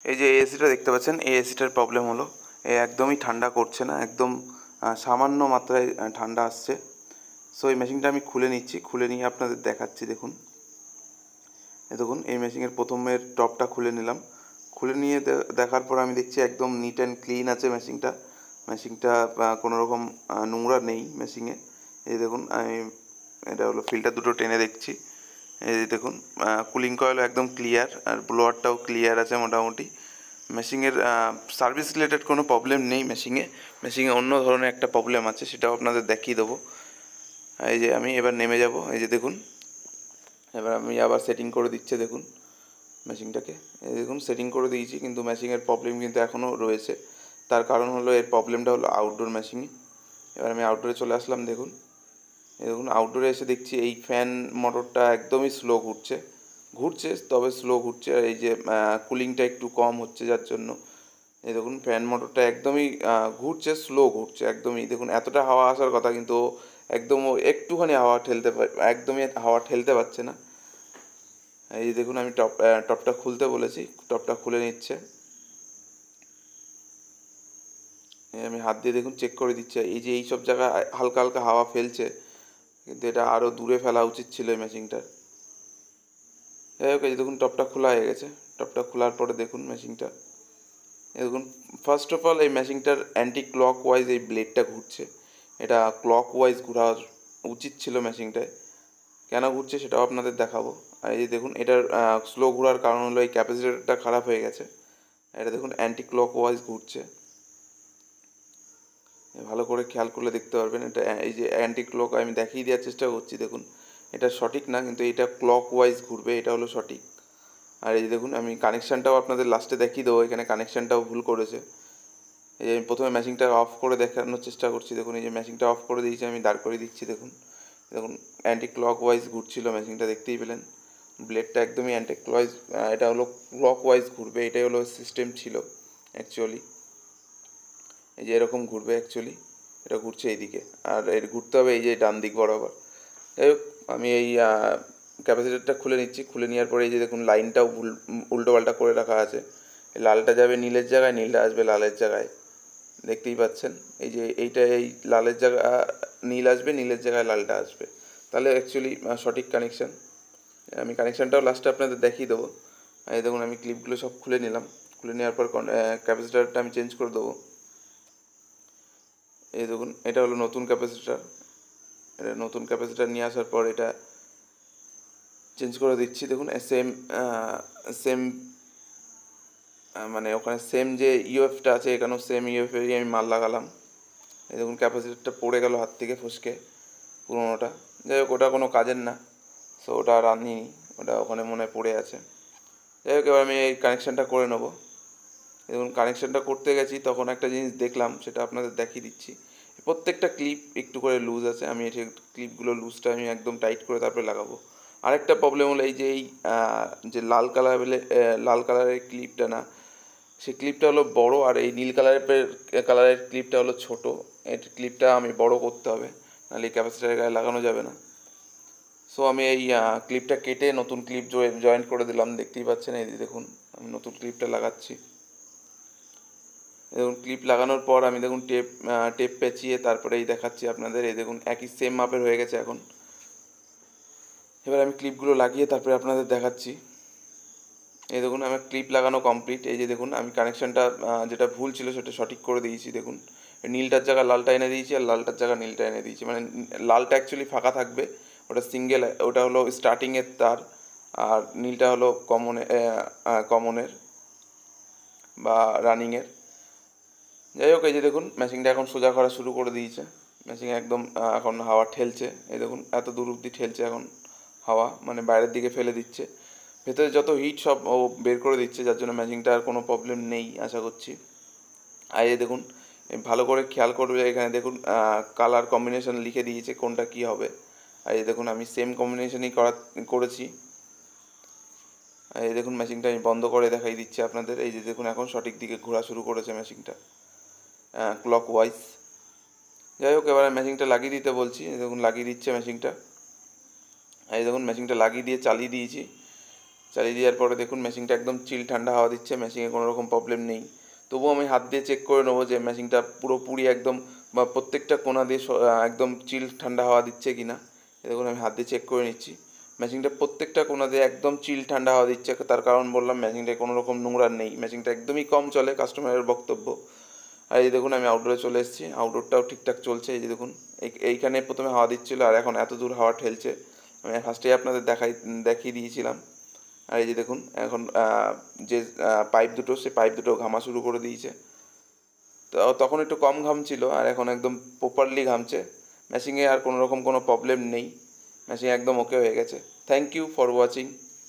এই যে এসিটা দেখতে পাচ্ছেন, এই এসিটার প্রবলেম হলো একদমই ঠান্ডা করছে না, একদম সামান্য মাত্রায় ঠান্ডা আসছে। সো এই মেশিনটা আমি খুলে নিচ্ছি, খুলে নিয়ে আপনাদের দেখাচ্ছি। দেখুন দেখুন এই মেশিনের প্রথমের টপটা খুলে নিলাম। খুলে নিয়ে দেখার পর আমি দেখছি একদম নিট অ্যান্ড ক্লিন আছে মেশিনটা কোনো রকম নোংরা নেই মেশিনে। এই দেখুন আমি এটা হলো ফিল্টার দুটো টেনে দেখছি। এই দেখুন কুলিং কয়েলও একদম ক্লিয়ার, আর ব্লোয়ারটাও ক্লিয়ার আছে মোটামুটি। মেশিনের সার্ভিস রিলেটেড কোনো প্রবলেম নেই। মেশিনে অন্য ধরনের একটা প্রবলেম আছে, সেটাও আপনাদের দেখিয়ে দেবো। এই যে আমি এবার নেমে যাব। এই যে দেখুন এবার আমি আবার সেটিং করে দিচ্ছে দেখুন মেশিনটাকে। এই দেখুন সেটিং করে দিয়েছি, কিন্তু মেশিনের প্রবলেম কিন্তু এখনও রয়েছে। তার কারণ হলো এর প্রবলেমটা হলো আউটডোর মেশিনে। এবার আমি আউটডোরে চলে আসলাম। দেখুন আউটডোরে এসে দেখছি এই ফ্যান মোটরটা একদমই স্লো ঘুরছে, তবে স্লো ঘুরছে। আর এই যে কুলিংটা একটু কম হচ্ছে, যার জন্য এই দেখুন ফ্যান মোটরটা একদমই ঘুরছে, স্লো ঘুরছে একদমই। দেখুন এতটা হাওয়া আসার কথা, কিন্তু একদম একটুখানি হাওয়া একদমই হাওয়া ঠেলতে পারছে না। এই যে দেখুন আমি টপটা খুলতে বলেছি, টপটা খুলে নিচ্ছে। আমি হাত দিয়ে দেখুন চেক করে দিচ্ছে। এই যে এই সব জায়গায় হালকা হালকা হাওয়া ফেলছে, কিন্তু এটা আরও দূরে ফেলা উচিত ছিল এই মেশিনটার। যাই হোক, এই দেখুন টপটা খোলা হয়ে গেছে। টপটা খোলার পরে দেখুন মেশিনটা, দেখুন ফার্স্ট অফ অল এই মেশিনটার অ্যান্টি ক্লক ওয়াইজ এই ব্লেডটা ঘুরছে। এটা ক্লক ওয়াইজ ঘোরা উচিত ছিল মেশিনটায়। কেন ঘুরছে সেটাও আপনাদের দেখাবো। আর এই দেখুন এটার স্লো ঘোরার কারণ হলো এই ক্যাপাসিটরটা খারাপ হয়ে গেছে। এটা দেখুন অ্যান্টি ক্লক ওয়াইজ ঘুরছে, ভালো করে খেয়াল করলে দেখতে পারবেন। এটা এই যে অ্যান্টি ক্লক আমি দেখিয়ে দেওয়ার চেষ্টা করছি। দেখুন এটা সঠিক না, কিন্তু এটা ক্লক ওয়াইজ ঘুরবে, এটা হলো সঠিক। আর এই দেখুন আমি কানেকশানটাও আপনাদের লাস্টে দেখিয়ে দেবো, এখানে কানেকশানটাও ভুল করেছে। এই যে আমি প্রথমে মেশিনটা অফ করে দেখানোর চেষ্টা করছি। দেখুন এই যে মেশিনটা অফ করে দিয়েছি, আমি দাঁড় করে দিচ্ছি। দেখুন দেখুন অ্যান্টি ক্লক ওয়াইজ ঘুরছিল মেশিনটা, দেখতেই পেলেন। ব্লেডটা একদমই অ্যান্টি ক্লক, এটা হলো ক্লক ওয়াইজ ঘুরবে, এটাই হলো সিস্টেম ছিল অ্যাকচুয়ালি। এই যে এরকম ঘুরবে অ্যাকচুয়ালি, এটা ঘুরছে এইদিকে, আর এর ঘুরতে হবে এই যে ডান দিক বরাবর। যাই হোক, আমি এই ক্যাপাসিটারটা খুলে নিচ্ছি। খুলে নেওয়ার পরে এই যে দেখুন লাইনটাও উল্টোপাল্টা করে রাখা আছে। লালটা যাবে নীলের জায়গায়, নীলটা আসবে লালের জায়গায়, দেখতেই পাচ্ছেন। এই যে এই লালের জায়গা নীল আসবে, নীলের জায়গায় লালটা আসবে, তাহলে অ্যাকচুয়ালি সঠিক কানেকশান। আমি কানেকশানটাও লাস্টে আপনাদের দেখিয়ে দেবো। এই দেখুন আমি ক্লিপগুলো সব খুলে নিলাম। খুলে নেওয়ার পর ক্যাপাসিটারটা আমি চেঞ্জ করে দেবো। এই দেখুন এটা হলো নতুন ক্যাপাসিটার। এটা নতুন ক্যাপাসিটার নিয়ে আসার পর এটা চেঞ্জ করে দিচ্ছি। দেখুন সেম সেম মানে ওখানে সেম যে ইউএফটা আছে, এখানেও সেম ইউএফেরই আমি মাল লাগালাম। এই দেখুন ক্যাপাসিটারটা পড়ে গেল হাত থেকে ফসকে পুরোনোটা। যাই হোক, ওটা কোনো কাজের না, সো ওটা আর আনিনি, ওটা ওখানে মনে হয় পড়ে আছে। যাই হোক, এবার আমি এই কানেকশানটা করে নেবো। দেখুন কানেকশানটা করতে গেছি, তখন একটা জিনিস দেখলাম, সেটা আপনাদের দেখিয়ে দিচ্ছি। প্রত্যেকটা ক্লিপ একটু করে লুজ আছে, আমি এই ক্লিপগুলো লুজটা আমি একদম টাইট করে তারপরে লাগাবো। আরেকটা প্রবলেম হলো এই যে এই যে লাল কালারের ক্লিপটা না, সেই ক্লিপটা হলো বড়, আর এই নীল কালারের ক্লিপটা হলো ছোট। এই ক্লিপটা আমি বড় করতে হবে, নাহলে এই ক্যাপাসিটারের গায়ে লাগানো যাবে না। সো আমি এই ক্লিপটা কেটে নতুন ক্লিপ জয়েন্ট করে দিলাম, দেখতেই পাচ্ছেন। এই দেখুন আমি নতুন ক্লিপটা লাগাচ্ছি। দেখুন ক্লিপ লাগানোর পর আমি দেখুন টেপ পেঁচিয়ে তারপরে এই দেখাচ্ছি আপনাদের। এই দেখুন একই সেম মাপের হয়ে গেছে এখন। এবার আমি ক্লিপগুলো লাগিয়ে তারপরে আপনাদের দেখাচ্ছি। এই দেখুন আমার ক্লিপ লাগানো কমপ্লিট। এই যে দেখুন আমি কানেকশানটা যেটা ভুল ছিল সেটা সঠিক করে দিয়েছি। দেখুন নীলটার জায়গায় লালটা এনে দিয়েছি, আর লালটার জায়গায় নীলটা এনে দিয়েছি। মানে লালটা অ্যাকচুয়ালি ফাঁকা থাকবে, ওটা সিঙ্গেল, ওটা হলো স্টার্টিংয়ের তার। আর নীলটা হলো কমনের বা রানিংয়ের। যাই হোক, এই যে দেখুন মেশিনটা এখন সোজা করা শুরু করে দিয়েছে। মেশিন একদম এখন হাওয়া ঠেলছে। এই দেখুন এত দূর অব্দি ঠেলছে এখন হাওয়া, মানে বাইরের দিকে ফেলে দিচ্ছে। ভেতরে যত হিট সব ও বের করে দিচ্ছে, যার জন্য মেশিনটা আর কোনো প্রবলেম নেই আশা করছি। আর এই দেখুন ভালো করে খেয়াল করবে, এখানে দেখুন কালার কম্বিনেশন লিখে দিয়েছে কোনটা কী হবে। আর এই দেখুন আমি সেম কম্বিনেশনই করেছি। আর এই দেখুন মেশিনটা আমি বন্ধ করে দেখাই দিচ্ছি আপনাদের। এই যে দেখুন এখন সঠিক দিকে ঘোরা শুরু করেছে মেশিনটা, ক্লক ওয়াইজ। যাই হোক, এবার মেশিনটা লাগিয়ে দিতে বলছি। দেখুন লাগিয়ে দিচ্ছে মেশিনটা। এই দেখুন মেশিনটা লাগিয়ে দিয়ে চালিয়ে দিয়েছি। চালিয়ে দেওয়ার পরে দেখুন মেশিনটা একদম চিল ঠান্ডা হাওয়া দিচ্ছে, মেশিনে কোনো রকম প্রবলেম নেই। তবুও আমি হাত দিয়ে চেক করে নেবো যে মেশিনটা পুরোপুরি একদম বা প্রত্যেকটা কোণা দিয়ে একদম চিল ঠান্ডা হাওয়া দিচ্ছে কি না। দেখুন আমি হাত দিয়ে চেক করে নিচ্ছি, মেশিনটা প্রত্যেকটা কোণা দিয়ে একদম চিল ঠান্ডা হাওয়া দিচ্ছে। তার কারণ বললাম, মেশিনটায় কোনো রকম নোংরা নেই, মেশিনটা একদমই কম চলে, কাস্টমারের বক্তব্য। আর এই দেখুন আমি আউটডোরে চলে এসেছি, আউটডোরটাও ঠিকঠাক চলছে। এই যে দেখুন এইখানে প্রথমে হাওয়া দিচ্ছিলো, আর এখন এত দূর হাওয়া ঠেলছে। আমি ফার্স্টেই আপনাদের দেখিয়ে দিয়েছিলাম। আর এই যে দেখুন এখন যে পাইপ দুটো, সে পাইপ দুটো ঘামা শুরু করে দিয়েছে। তো তখন একটু কম ঘামছিল, আর এখন একদম প্রপারলি ঘামছে। মেশিনে আর কোনো রকম কোনো প্রবলেম নেই, মেশিন একদম ওকে হয়ে গেছে। Thank you for watching.